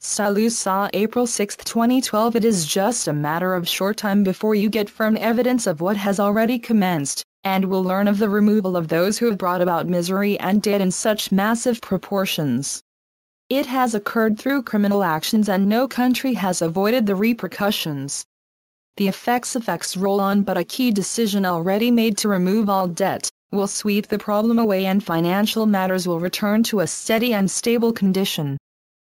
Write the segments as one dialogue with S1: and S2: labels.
S1: SaLuSa April 6, 2012. It is just a matter of short time before you get firm evidence of what has already commenced, and will learn of the removal of those who have brought about misery and death in such massive proportions. It has occurred through criminal actions, and no country has avoided the repercussions. The effects roll on, but a key decision already made to remove all debt will sweep the problem away, and financial matters will return to a steady and stable condition.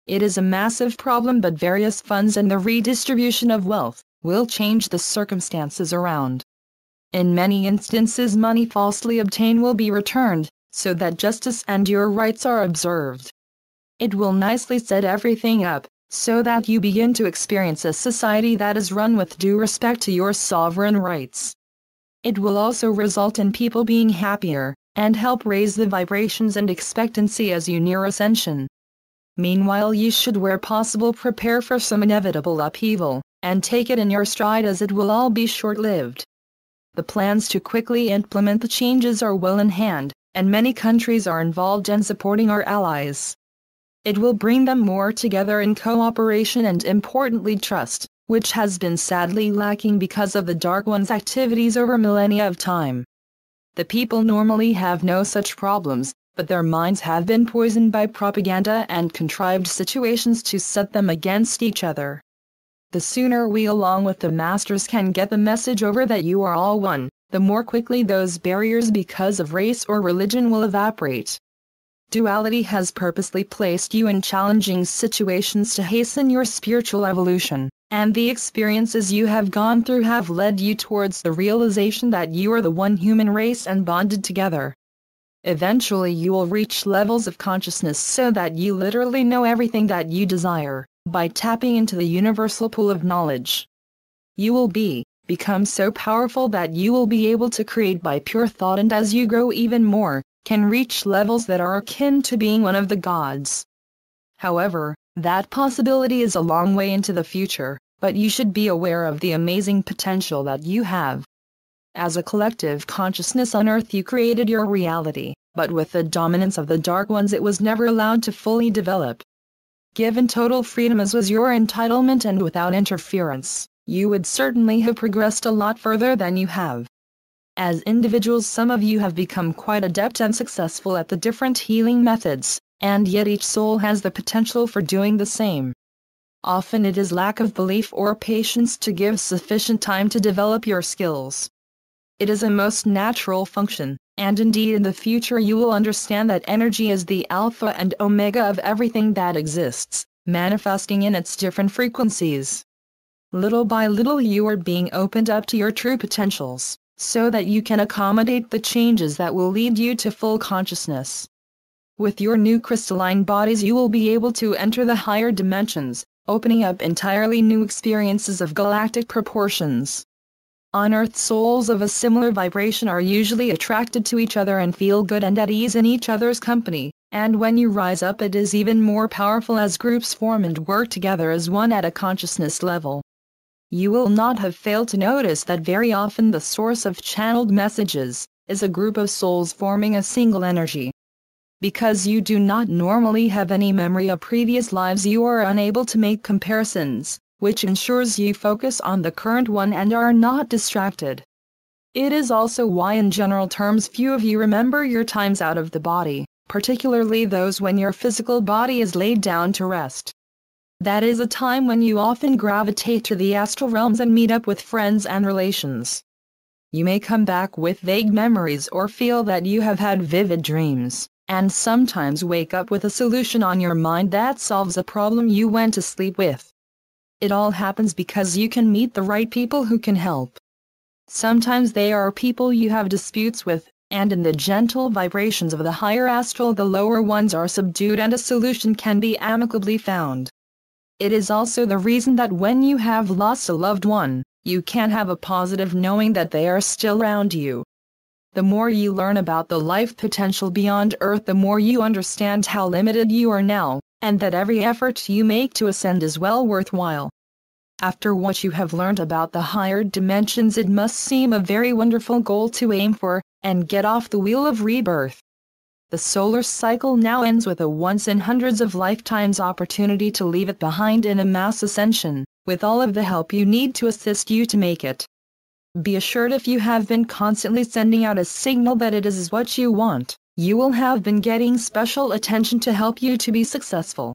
S1: It is a massive problem, but various funds and the redistribution of wealth will change the circumstances around. In many instances, money falsely obtained will be returned, so that justice and your rights are observed. It will nicely set everything up, so that you begin to experience a society that is run with due respect to your sovereign rights. It will also result in people being happier, and help raise the vibrations and expectancy as you near ascension. Meanwhile, you should where possible prepare for some inevitable upheaval, and take it in your stride, as it will all be short-lived. The plans to quickly implement the changes are well in hand, and many countries are involved and supporting our allies. It will bring them more together in cooperation and, importantly, trust, which has been sadly lacking because of the Dark One's activities over millennia of time. The people normally have no such problems, but their minds have been poisoned by propaganda and contrived situations to set them against each other. The sooner we, along with the masters, can get the message over that you are all one, the more quickly those barriers because of race or religion will evaporate. Duality has purposely placed you in challenging situations to hasten your spiritual evolution, and the experiences you have gone through have led you towards the realization that you are the one human race and bonded together. Eventually you will reach levels of consciousness so that you literally know everything that you desire, by tapping into the universal pool of knowledge. You will become so powerful that you will be able to create by pure thought, and as you grow even more, can reach levels that are akin to being one of the gods. However, that possibility is a long way into the future, but you should be aware of the amazing potential that you have. As a collective consciousness on Earth, you created your reality, but with the dominance of the Dark Ones it was never allowed to fully develop. Given total freedom as was your entitlement and without interference, you would certainly have progressed a lot further than you have. As individuals, some of you have become quite adept and successful at the different healing methods, and yet each soul has the potential for doing the same. Often it is lack of belief or patience to give sufficient time to develop your skills. It is a most natural function, and indeed in the future you will understand that energy is the alpha and omega of everything that exists, manifesting in its different frequencies. Little by little you are being opened up to your true potentials, so that you can accommodate the changes that will lead you to full consciousness. With your new crystalline bodies you will be able to enter the higher dimensions, opening up entirely new experiences of galactic proportions. On Earth, souls of a similar vibration are usually attracted to each other and feel good and at ease in each other's company, and when you rise up it is even more powerful as groups form and work together as one at a consciousness level. You will not have failed to notice that very often the source of channeled messages is a group of souls forming a single energy. Because you do not normally have any memory of previous lives, you are unable to make comparisons, which ensures you focus on the current one and are not distracted. It is also why in general terms few of you remember your times out of the body, particularly those when your physical body is laid down to rest. That is a time when you often gravitate to the astral realms and meet up with friends and relations. You may come back with vague memories or feel that you have had vivid dreams, and sometimes wake up with a solution on your mind that solves a problem you went to sleep with. It all happens because you can meet the right people who can help. Sometimes they are people you have disputes with, and in the gentle vibrations of the higher astral the lower ones are subdued and a solution can be amicably found. It is also the reason that when you have lost a loved one, you can have a positive knowing that they are still around you. The more you learn about the life potential beyond Earth, the more you understand how limited you are now, and that every effort you make to ascend is well worthwhile. After what you have learned about the higher dimensions, it must seem a very wonderful goal to aim for, and get off the wheel of rebirth. The solar cycle now ends with a once-in-hundreds-of-lifetimes opportunity to leave it behind in a mass ascension, with all of the help you need to assist you to make it. Be assured if you have been constantly sending out a signal that it is what you want, you will have been getting special attention to help you to be successful.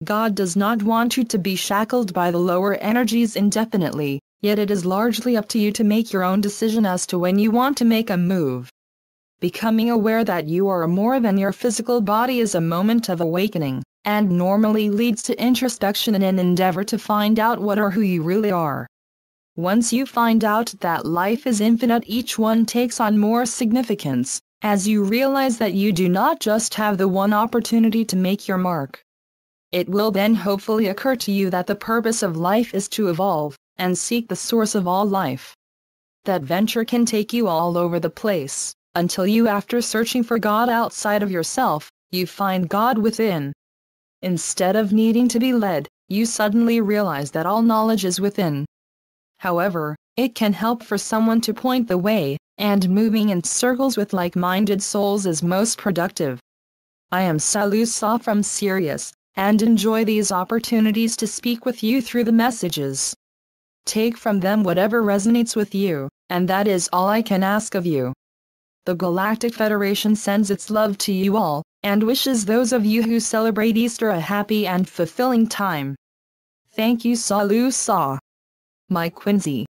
S1: God does not want you to be shackled by the lower energies indefinitely, yet it is largely up to you to make your own decision as to when you want to make a move. Becoming aware that you are more than your physical body is a moment of awakening, and normally leads to introspection and an endeavor to find out what or who you really are. Once you find out that life is infinite, each one takes on more significance, as you realize that you do not just have the one opportunity to make your mark. It will then hopefully occur to you that the purpose of life is to evolve, and seek the source of all life. That venture can take you all over the place, until you, after searching for God outside of yourself, you find God within. Instead of needing to be led, you suddenly realize that all knowledge is within. However, it can help for someone to point the way, and moving in circles with like-minded souls is most productive. I am SaLuSa from Sirius, and enjoy these opportunities to speak with you through the messages. Take from them whatever resonates with you, and that is all I can ask of you. The Galactic Federation sends its love to you all, and wishes those of you who celebrate Easter a happy and fulfilling time. Thank you, SaLuSa. My Quincy.